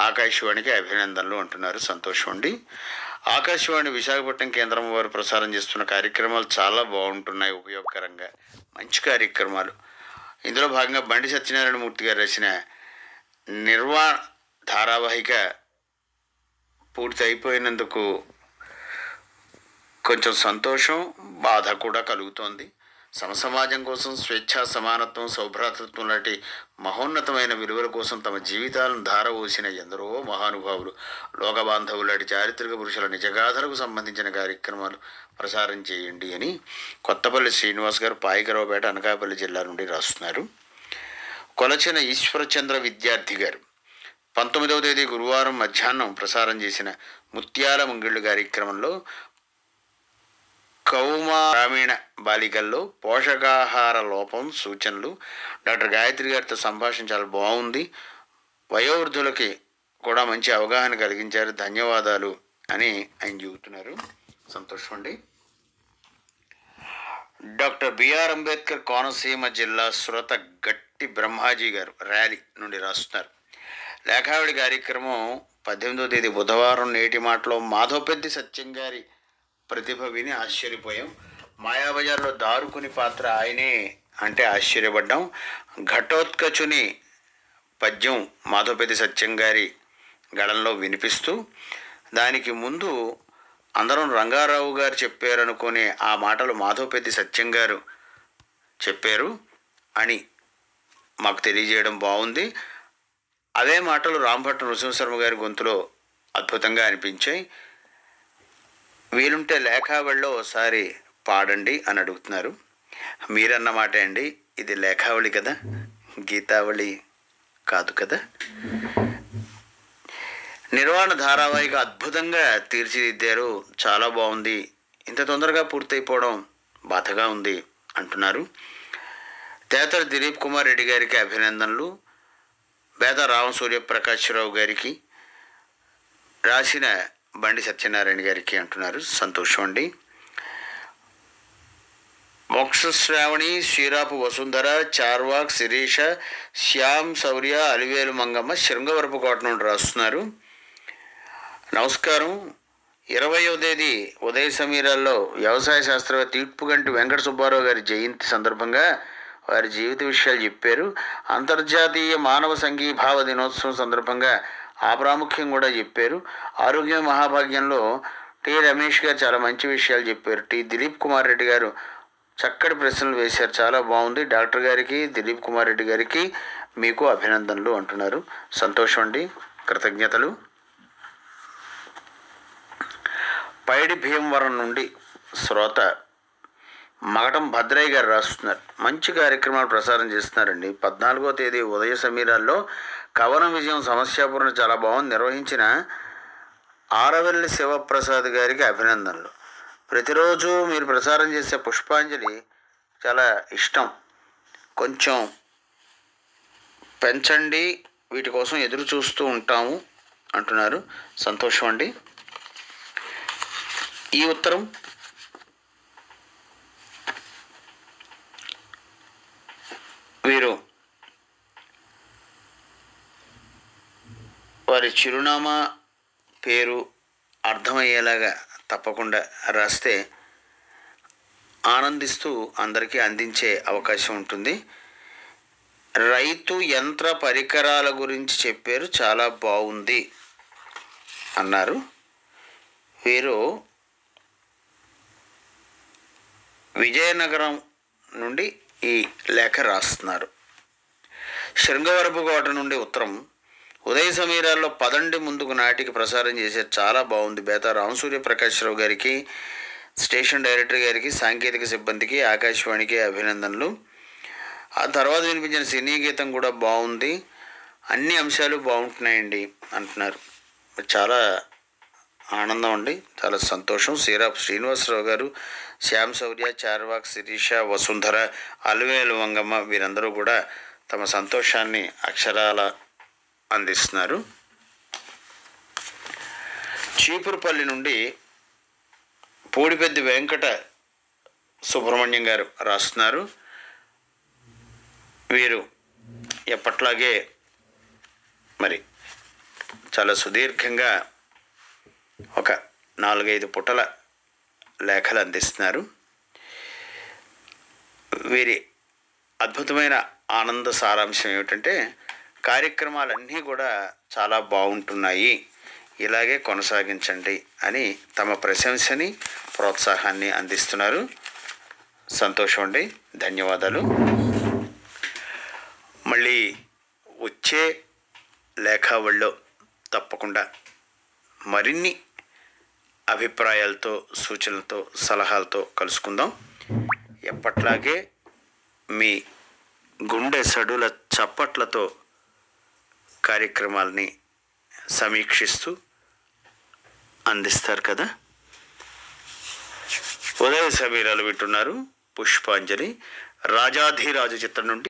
ఆకాశవాణికి అభినందనలు అంటున్నారు. సంతోషం అండి. ఆకాశవాణి విశాఖపట్నం కేంద్రం వారు ప్రసారం చేస్తున్న కార్యక్రమాలు చాలా బాగుంటున్నాయి, ఉపయోగకరంగా మంచి కార్యక్రమాలు. ఇందులో భాగంగా బండి సత్యనారాయణ మూర్తి గారు రాసిన నిర్వాణ ధారావాహిక పూర్తి అయిపోయినందుకు కొంచెం సంతోషం, బాధ కూడా కలుగుతోంది. సమసమాజం కోసం స్వేచ్ఛ, సమానత్వం, సౌభ్రాతృత్వం లాంటి మహోన్నతమైన విలువల కోసం తమ జీవితాలను ధారవోసిన ఎందరో మహానుభావులు, లోకబాంధవులు లాంటి చారిత్రక పురుషుల నిజగాథలకు సంబంధించిన కార్యక్రమాలు ప్రసారం చేయండి అని కొత్తపల్లి శ్రీనివాస్ గారు పాయికరావుపేట, అనకాపల్లి జిల్లా నుండి రాస్తున్నారు. కొలచిన ఈశ్వరచంద్ర విద్యార్థి గారు 19వ తేదీ గురువారం మధ్యాహ్నం ప్రసారం చేసిన ముత్యాల ముంగిళ్ళు కార్యక్రమంలో గ్రామీణ బాలికల్లో పోషకాహార లోపం సూచనలు డాక్టర్ గాయత్రి గారితో సంభాషణ చాలా బాగుంది. వయోవృద్ధులకి కూడా మంచి అవగాహన కలిగించారు, ధన్యవాదాలు అని ఆయన చెబుతున్నారు. సంతోషం అండి. డాక్టర్ బిఆర్ అంబేద్కర్ కోనసీమ జిల్లా సురత గట్టి బ్రహ్మాజీ గారు ర్యాలీ నుండి రాస్తున్నారు. లేఖావళి కార్యక్రమం 18వ తేదీ బుధవారం నేటి మాటలో మాధవపెద్ది సత్యం గారి ప్రతిభ విని ఆశ్చర్యపోయాం. మాయాబజార్లో దారుకుని పాత్ర ఆయనే అంటే ఆశ్చర్యపడ్డాం. ఘటోత్కచుని పద్యం మాధవపెద్ది సత్యం గారి గళంలో వినిపిస్తూ దానికి ముందు అందరం రంగారావు గారు చెప్పారనుకునే ఆ మాటలు మాధవపెద్ది సత్యం గారు చెప్పారు అని మాకు తెలియజేయడం బాగుంది. అవే మాటలు రాంభట్ట నృసింహశర్మ గారి గొంతులో అద్భుతంగా అనిపించాయి. వీలుంటే లేఖావళిలో ఒకసారి పాడండి అని అడుగుతున్నారు. మీరన్న మాట అండి, ఇది లేఖావళి కదా, గీతావళి కాదు కదా. నిర్వాణ ధారావాహిక అద్భుతంగా తీర్చిదిద్దారు, చాలా బాగుంది. ఇంత తొందరగా పూర్తయిపోవడం బాధగా ఉంది అంటున్నారు. తేతర దిలీప్ కుమార్ రెడ్డి గారికి అభినందనలు. బేద రామసూర్యప్రకాశ్రావు గారికి, రాసిన బండి సత్యనారాయణ గారికి అంటున్నారు. సంతోషం అండి. మోక్షశ్రావణి, శ్రీరాపు వసుంధర, చార్వాక్ శిరీష, శ్యామ్ శౌర్య, అలివేలు మంగమ్మ శృంగవరపుకోట నుండి రాస్తున్నారు. నమస్కారం. 20వ తేదీ ఉదయ సమీరాల్లో వ్యవసాయ శాస్త్రవేత్త ఈడ్పుగంటి వెంకట సుబ్బారావు గారి జయంతి సందర్భంగా వారి జీవిత విషయాలు చెప్పారు. అంతర్జాతీయ మానవ సంఘీభావ దినోత్సవం సందర్భంగా ఆ ప్రాముఖ్యం కూడా చెప్పారు. ఆరోగ్య మహాభాగ్యంలో టి రమేష్ గారు చాలా మంచి విషయాలు చెప్పారు. టి దిలీప్ కుమార్ రెడ్డి గారు చక్కటి ప్రశ్నలు వేశారు, చాలా బాగుంది. డాక్టర్ గారికి, దిలీప్ కుమార్ రెడ్డి గారికి మీకు అభినందనలు అంటున్నారు. సంతోషం అండి, కృతజ్ఞతలు. పైడి భీమవరం నుండి శ్రోత మగటం భద్రయ్య గారు రాస్తున్నారు. మంచి కార్యక్రమాలు ప్రసారం చేస్తున్నారండి. 14వ తేదీ ఉదయ సమీరాల్లో కవనం విజయం సమస్యాపూరణ చాలా బాగుంది. నిర్వహించిన ఆరవెల్లి శివప్రసాద్ గారికి అభినందనలు. ప్రతిరోజు మీరు ప్రసారం చేసే పుష్పాంజలి చాలా ఇష్టం, కొంచెం పెంచండి, వీటి కోసం ఎదురు చూస్తూ ఉంటాము అంటున్నారు. సంతోషం అండి. ఈ ఉత్తరం వీరు వారి చిరునామా, పేరు అర్థమయ్యేలాగా తప్పకుండా రాస్తే ఆనందిస్తూ అందరికీ అందించే అవకాశం ఉంటుంది. రైతు యంత్ర పరికరాల గురించి చెప్పారు, చాలా బాగుంది అన్నారు. వీరు విజయనగరం నుండి ఈ లేఖ రాస్తున్నారు. శృంగవరపుకోట నుండి ఉత్తరం. ఉదయ సమీరాల్లో పదండి ముందుకు నాటికి ప్రసారం చేసే చాలా బాగుంది. బేతా రామసూర్యప్రకాశ్రావు గారికి, స్టేషన్ డైరెక్టర్ గారికి, సాంకేతిక సిబ్బందికి, ఆకాశవాణికి అభినందనలు. ఆ తర్వాత వినిపించిన సినీ గీతం కూడా బాగుంది, అన్ని అంశాలు బాగుంటున్నాయండి అంటున్నారు. చాలా ఆనందం అండి, చాలా సంతోషం. శ్రీరాపు శ్రీనివాసరావు గారు, శ్యామ్ శౌర్య, చార్వాక్ శిరీష, వసుంధర, అలివేలు మంగమ్మ వీరందరూ కూడా తమ సంతోషాన్ని అక్షరాల అందిస్తున్నారు. చీపురుపల్లి నుండి పూడిపెద్ది వెంకట సుబ్రహ్మణ్యం గారు రాస్తున్నారు. వీరు ఎప్పట్లాగే మరి చాలా సుదీర్ఘంగా ఒక 4-5 పుటల లేఖలు అందిస్తున్నారు. వీరి అద్భుతమైన ఆనంద సారాంశం ఏమిటంటే కార్యక్రమాలన్నీ కూడా చాలా బాగుంటున్నాయి, ఇలాగే కొనసాగించండి అని తమ ప్రశంసని ప్రోత్సాహాన్ని అందిస్తున్నారు. సంతోషం అండి, ధన్యవాదాలు. మళ్ళీ వచ్చే లేఖావళిలో తప్పకుండా మరిన్ని అభిప్రాయాలతో, సూచనలతో, సలహాలతో కలుసుకుందాం. ఎప్పట్లాగే మీ గుండె సడుల చప్పట్లతో కార్యక్రమాలని సమీక్షిస్తూ అందిస్తారు కదా. ఉదయ సమీరాలు వింటున్నారు. పుష్పాంజలి రాజాధిరాజు చిత్రం నుండి